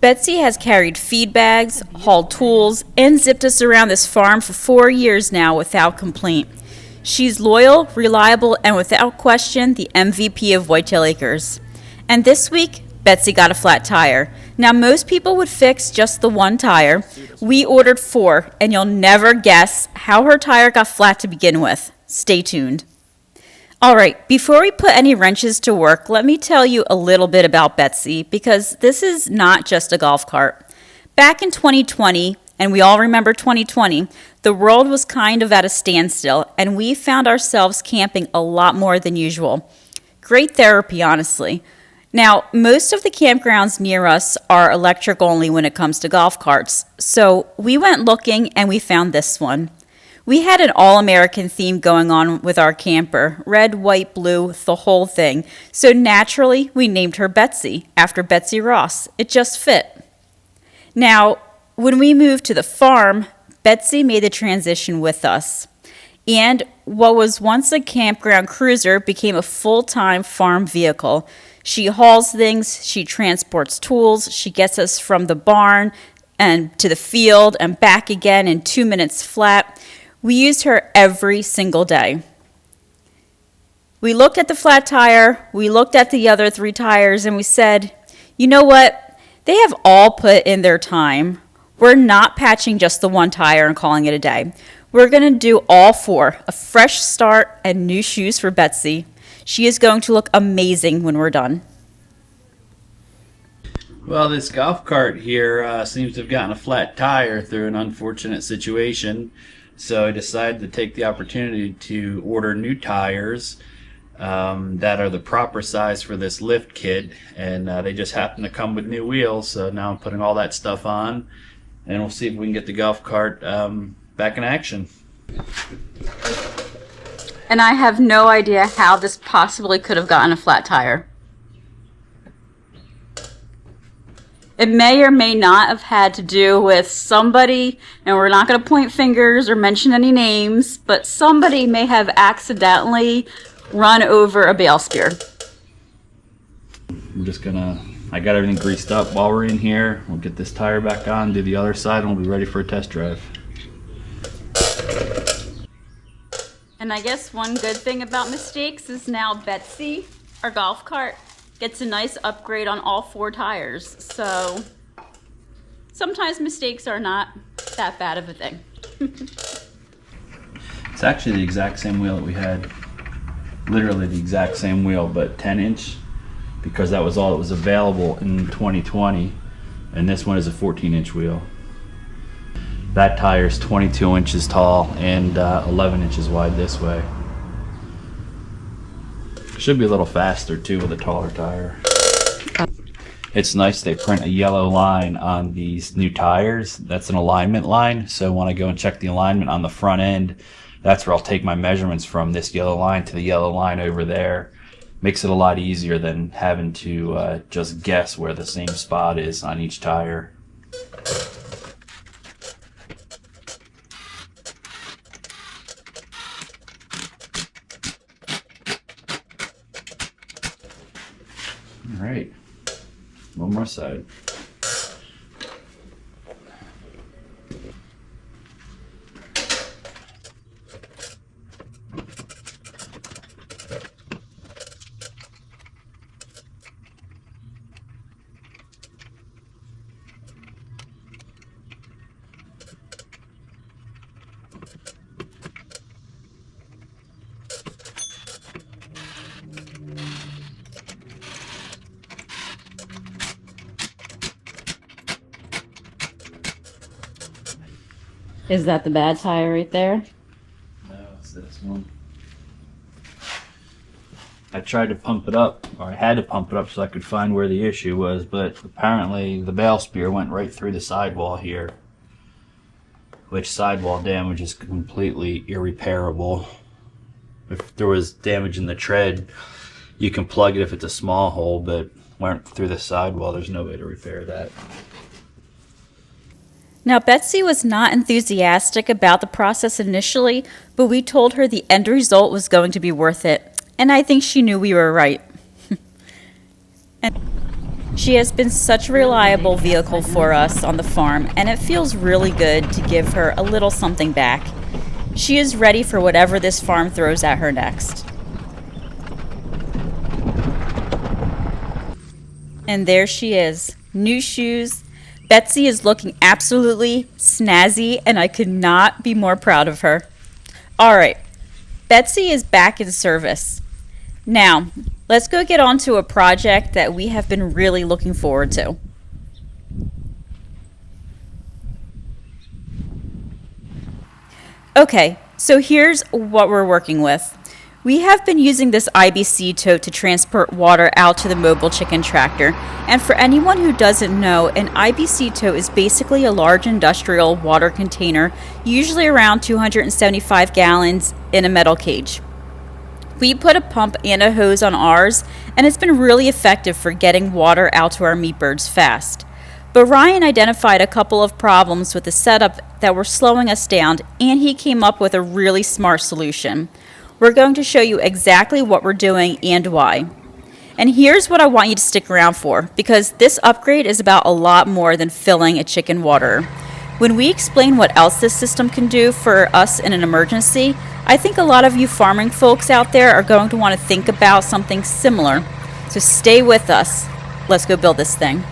Betsy has carried feed bags, hauled tools, and zipped us around this farm for 4 years now without complaint. She's loyal, reliable, and without question, the MVP of Whitetail Acres. And this week, Betsy got a flat tire. Now, most people would fix just the one tire. We ordered 4, and you'll never guess how her tire got flat to begin with. Stay tuned. All right, before we put any wrenches to work, let me tell you a little bit about Betsy, because this is not just a golf cart. Back in 2020, and we all remember 2020, the world was kind of at a standstill, and we found ourselves camping a lot more than usual. Great therapy, honestly. Now, most of the campgrounds near us are electric only when it comes to golf carts, so we went looking and we found this one. We had an all-American theme going on with our camper, red, white, blue, the whole thing. So naturally, we named her Betsy, after Betsy Ross. It just fit. Now, when we moved to the farm, Betsy made the transition with us. And what was once a campground cruiser became a full-time farm vehicle. She hauls things, she transports tools, she gets us from the barn and to the field and back again in 2 minutes flat. We used her every single day. We looked at the flat tire, we looked at the other 3 tires, and we said, you know what? They have all put in their time. We're not patching just the one tire and calling it a day. We're going to do all 4, a fresh start and new shoes for Betsy. She is going to look amazing when we're done. Well, this golf cart here seems to have gotten a flat tire through an unfortunate situation. So I decided to take the opportunity to order new tires that are the proper size for this lift kit, and they just happen to come with new wheels. So now I'm putting all that stuff on, and we'll see if we can get the golf cart back in action. And I have no idea how this possibly could have gotten a flat tire. It may or may not have had to do with somebody, and we're not going to point fingers or mention any names, but somebody may have accidentally run over a bale spear. I'm just gonna, I got everything greased up while we're in here. We'll get this tire back on, do the other side, and we'll be ready for a test drive. And I guess one good thing about mistakes is now Betsy, our golf cart, gets a nice upgrade on all 4 tires. So sometimes mistakes are not that bad of a thing. It's actually the exact same wheel that we had, literally the exact same wheel, but 10-inch, because that was all that was available in 2020, and this one is a 14-inch wheel. That tire is 22 inches tall and 11 inches wide this way. Should be a little faster too with a taller tire. It's nice they print a yellow line on these new tires. That's an alignment line, so when I go and check the alignment on the front end, that's where I'll take my measurements from, this yellow line to the yellow line over there. Makes it a lot easier than having to just guess where the same spot is on each tire. All right, one more side. Is that the bad tire right there? No, it's this one. I tried to pump it up, or I had to pump it up so I could find where the issue was, but apparently the bale spear went right through the sidewall here, which sidewall damage is completely irreparable. If there was damage in the tread, you can plug it if it's a small hole, but went through the sidewall, there's no way to repair that. Now, Betsy was not enthusiastic about the process initially, but we told her the end result was going to be worth it. And I think she knew we were right. She has been such a reliable vehicle for us on the farm, and it feels really good to give her a little something back. She is ready for whatever this farm throws at her next. And there she is, new shoes. Betsy is looking absolutely snazzy, and I could not be more proud of her. All right, Betsy is back in service. Now, let's go get on to a project that we have been really looking forward to. Okay, so here's what we're working with. We have been using this IBC Tote to transport water out to the mobile chicken tractor. And for anyone who doesn't know, an IBC Tote is basically a large industrial water container, usually around 275 gallons, in a metal cage. We put a pump and a hose on ours, and it's been really effective for getting water out to our meat birds fast. But Ryan identified a couple of problems with the setup that were slowing us down, and he came up with a really smart solution. We're going to show you exactly what we're doing and why. And here's what I want you to stick around for, because this upgrade is about a lot more than filling a chicken waterer. When we explain what else this system can do for us in an emergency, I think a lot of you farming folks out there are going to want to think about something similar. So stay with us. Let's go build this thing.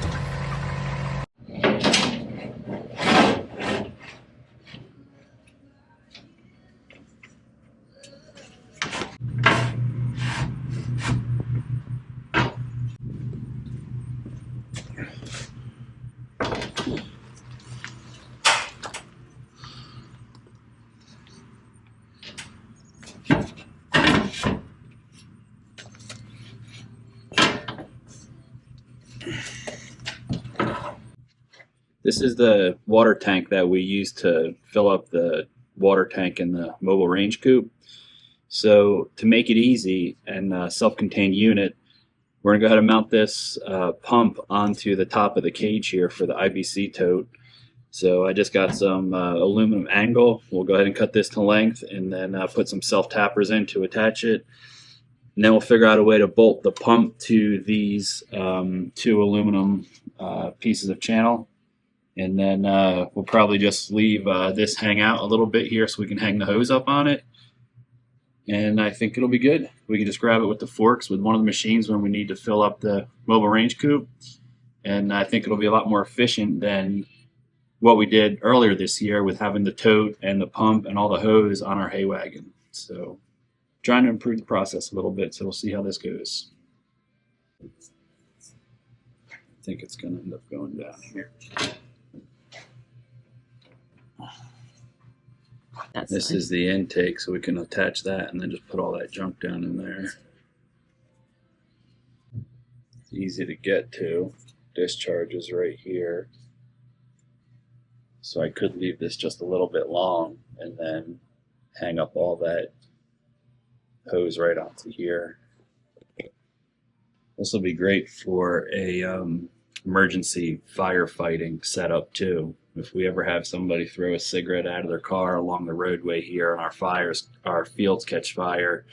This is the water tank that we use to fill up the water tank in the mobile range coop. So to make it easy and self-contained unit, we're going to go ahead and mount this pump onto the top of the cage here for the IBC tote. So I just got some aluminum angle. We'll go ahead and cut this to length and then put some self-tappers in to attach it. And then we'll figure out a way to bolt the pump to these two aluminum pieces of channel. And then we'll probably just leave this hang out a little bit here so we can hang the hose up on it. And I think it'll be good. We can just grab it with the forks with one of the machines when we need to fill up the mobile range coop. And I think it'll be a lot more efficient than what we did earlier this year with having the tote and the pump and all the hose on our hay wagon. So trying to improve the process a little bit, so we'll see how this goes. I think it's going to end up going down here. This is the intake, so we can attach that and then just put all that junk down in there. It's easy to get to. Discharge is right here. So I could leave this just a little bit long and then hang up all that hose right onto here. This will be great for a emergency firefighting setup too. If we ever have somebody throw a cigarette out of their car along the roadway here and our fields catch fire,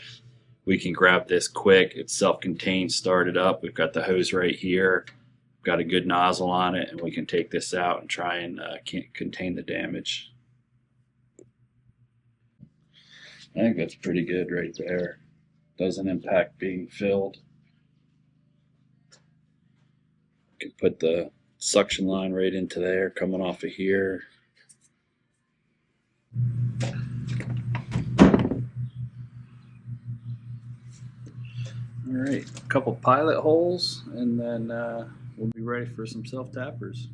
we can grab this quick. It's self-contained, start it up. We've got the hose right here. We've got a good nozzle on it, and we can take this out and try and contain the damage. I think that's pretty good right there. Doesn't impact being filled. Can put the suction line right into there, coming off of here. All right, a couple pilot holes, and then we'll be ready for some self-tappers.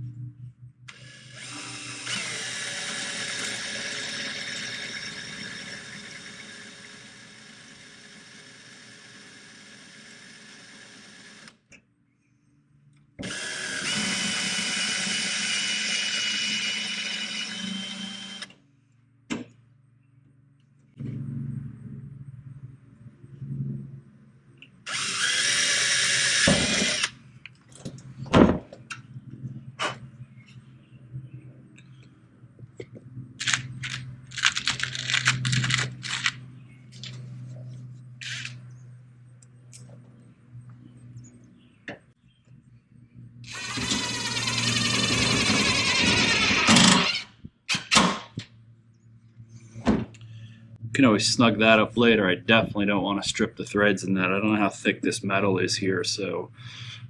Can always snug that up later. I definitely don't want to strip the threads in that. I don't know how thick this metal is here, so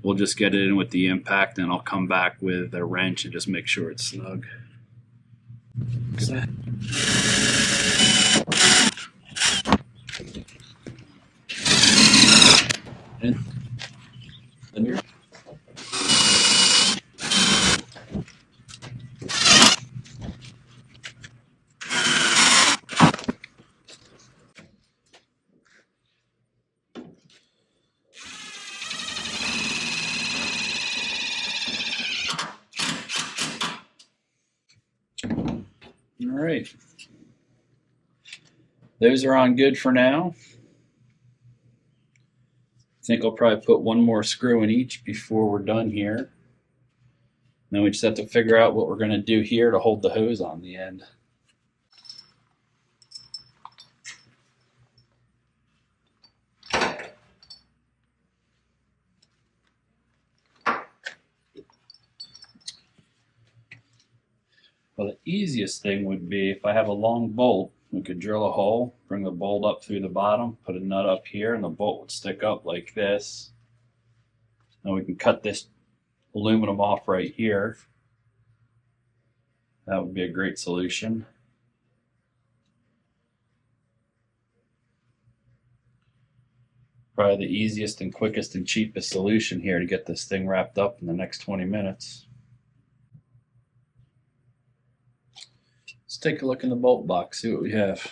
we'll just get it in with the impact, and I'll come back with a wrench and just make sure it's snug. All right, those are on good for now. I think I'll probably put one more screw in each before we're done here. Then we just have to figure out what we're going to do here to hold the hose on the end. Well, the easiest thing would be if I have a long bolt, we could drill a hole, bring the bolt up through the bottom, put a nut up here, and the bolt would stick up like this. And we can cut this aluminum off right here. That would be a great solution. Probably the easiest and quickest and cheapest solution here to get this thing wrapped up in the next 20 minutes. Let's take a look in the bolt box, see what we have.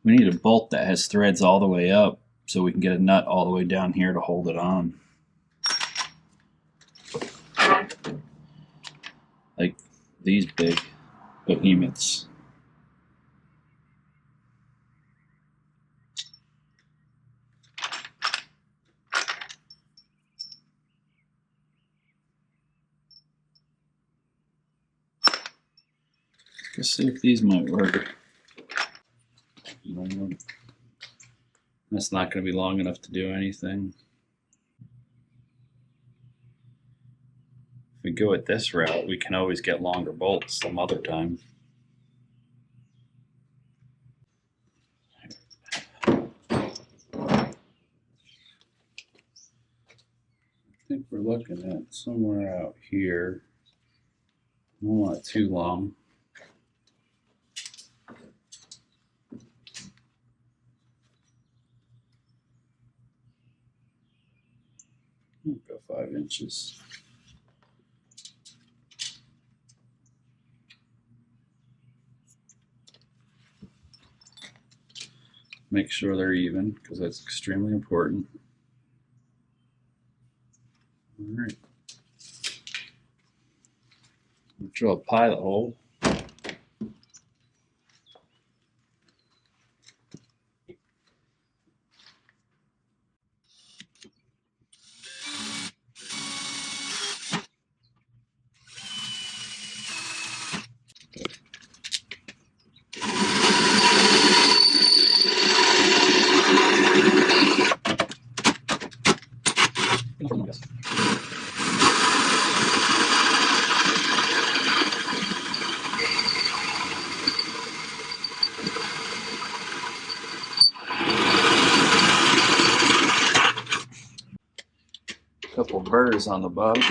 We need a bolt that has threads all the way up so we can get a nut all the way down here to hold it on. Like these big behemoths. Let's see if these might work. That's not going to be long enough to do anything. If we go at this route, we can always get longer bolts some other time. I think we're looking at somewhere out here. I don't want it too long. Go 5 inches. Make sure they're even, because that's extremely important. All right. We'll drill a pilot hole. Couple burrs on the bottom.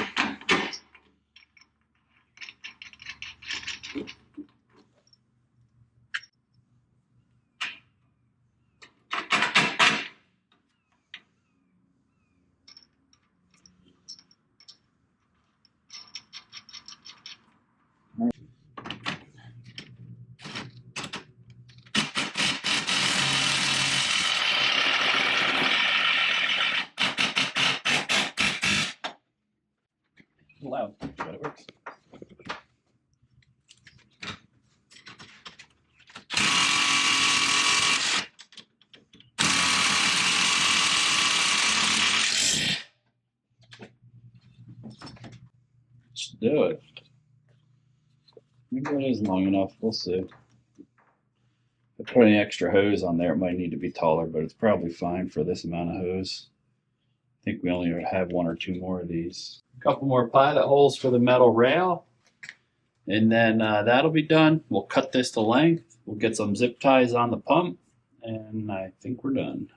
Loud, but it works. Should do it. Maybe it is long enough. We'll see. If I put any extra hose on there, it might need to be taller, but it's probably fine for this amount of hose. I think we only have 1 or 2 more of these. A couple more pilot holes for the metal rail, and then that'll be done. We'll cut this to length. We'll get some zip ties on the pump, and I think we're done.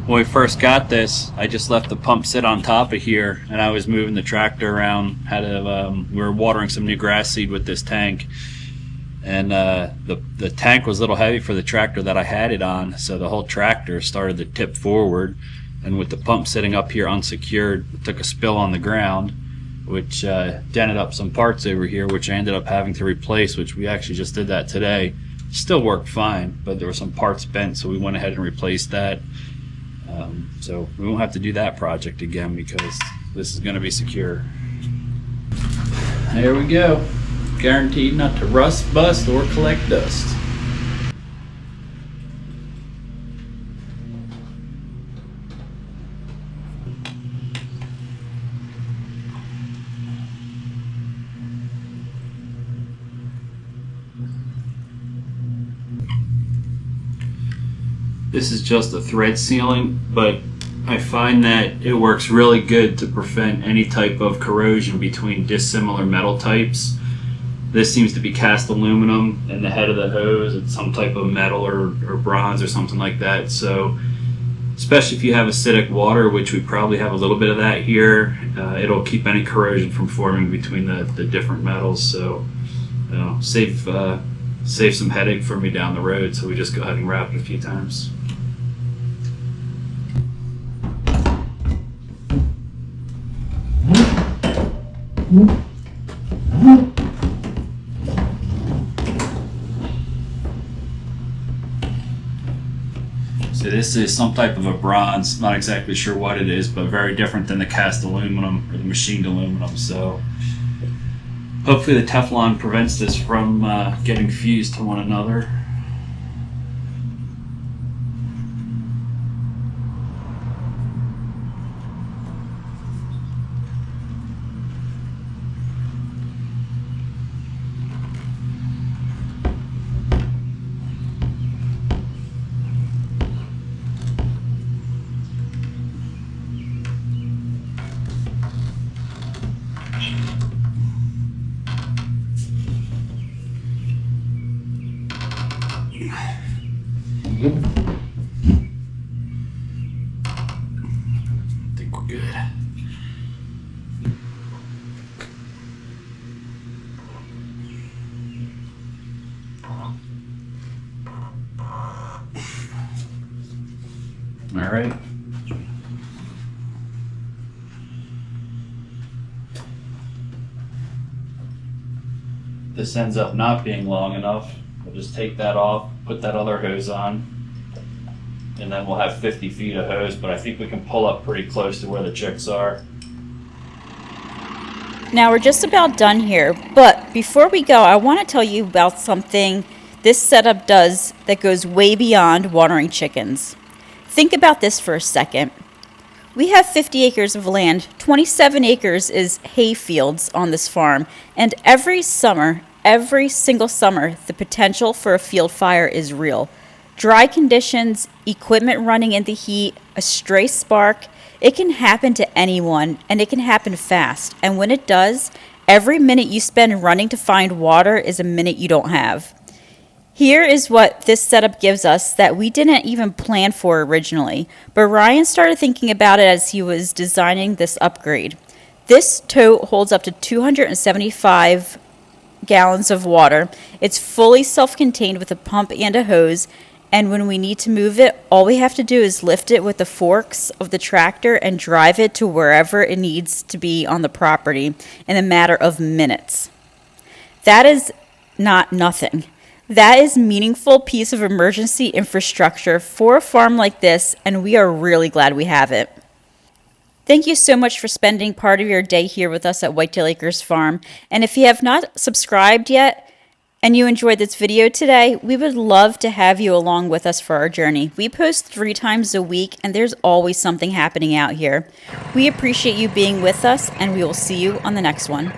When we first got this, I just left the pump sit on top of here, and I was moving the tractor around. We were watering some new grass seed with this tank, and the tank was a little heavy for the tractor that I had it on, so the whole tractor started to tip forward, and with the pump sitting up here unsecured, it took a spill on the ground, which dented up some parts over here, which I ended up having to replace, which we actually just did that today. Still worked fine, but there were some parts bent, so we went ahead and replaced that. So we won't have to do that project again because this is going to be secure. There we go. Guaranteed not to rust, bust, or collect dust. This is just a thread sealing, but I find that it works really good to prevent any type of corrosion between dissimilar metal types. This seems to be cast aluminum, and the head of the hose, it's some type of metal or bronze or something like that. So especially if you have acidic water, which we probably have a little bit of that here, it'll keep any corrosion from forming between the different metals. So save some headache for me down the road, so we just go ahead and wrap it a few times. So this is some type of a bronze, not exactly sure what it is, but very different than the cast aluminum or the machined aluminum. So hopefully the Teflon prevents this from getting fused to one another. I think we're good. All right. This ends up not being long enough. We'll just take that off, put that other hose on, and then we'll have 50 feet of hose, but I think we can pull up pretty close to where the chicks are. Now we're just about done here, but before we go, I want to tell you about something this setup does that goes way beyond watering chickens. Think about this for a second. We have 50 acres of land, 27 acres is hay fields on this farm, and every single summer, the potential for a field fire is real. Dry conditions, equipment running in the heat, a stray spark, it can happen to anyone, and it can happen fast. And when it does, every minute you spend running to find water is a minute you don't have. Here is what this setup gives us that we didn't even plan for originally, but Ryan started thinking about it as he was designing this upgrade. This tote holds up to 275 gallons of water. It's fully self-contained with a pump and a hose, And when we need to move it, all we have to do is lift it with the forks of the tractor and drive it to wherever it needs to be on the property in a matter of minutes. That is not nothing. That is meaningful piece of emergency infrastructure for a farm like this, and we are really glad we have it. Thank you so much for spending part of your day here with us at Whitetail Acres Farm. And if you have not subscribed yet, and you enjoyed this video today, we would love to have you along with us for our journey. We post 3 times a week, and there's always something happening out here. We appreciate you being with us, and we will see you on the next one.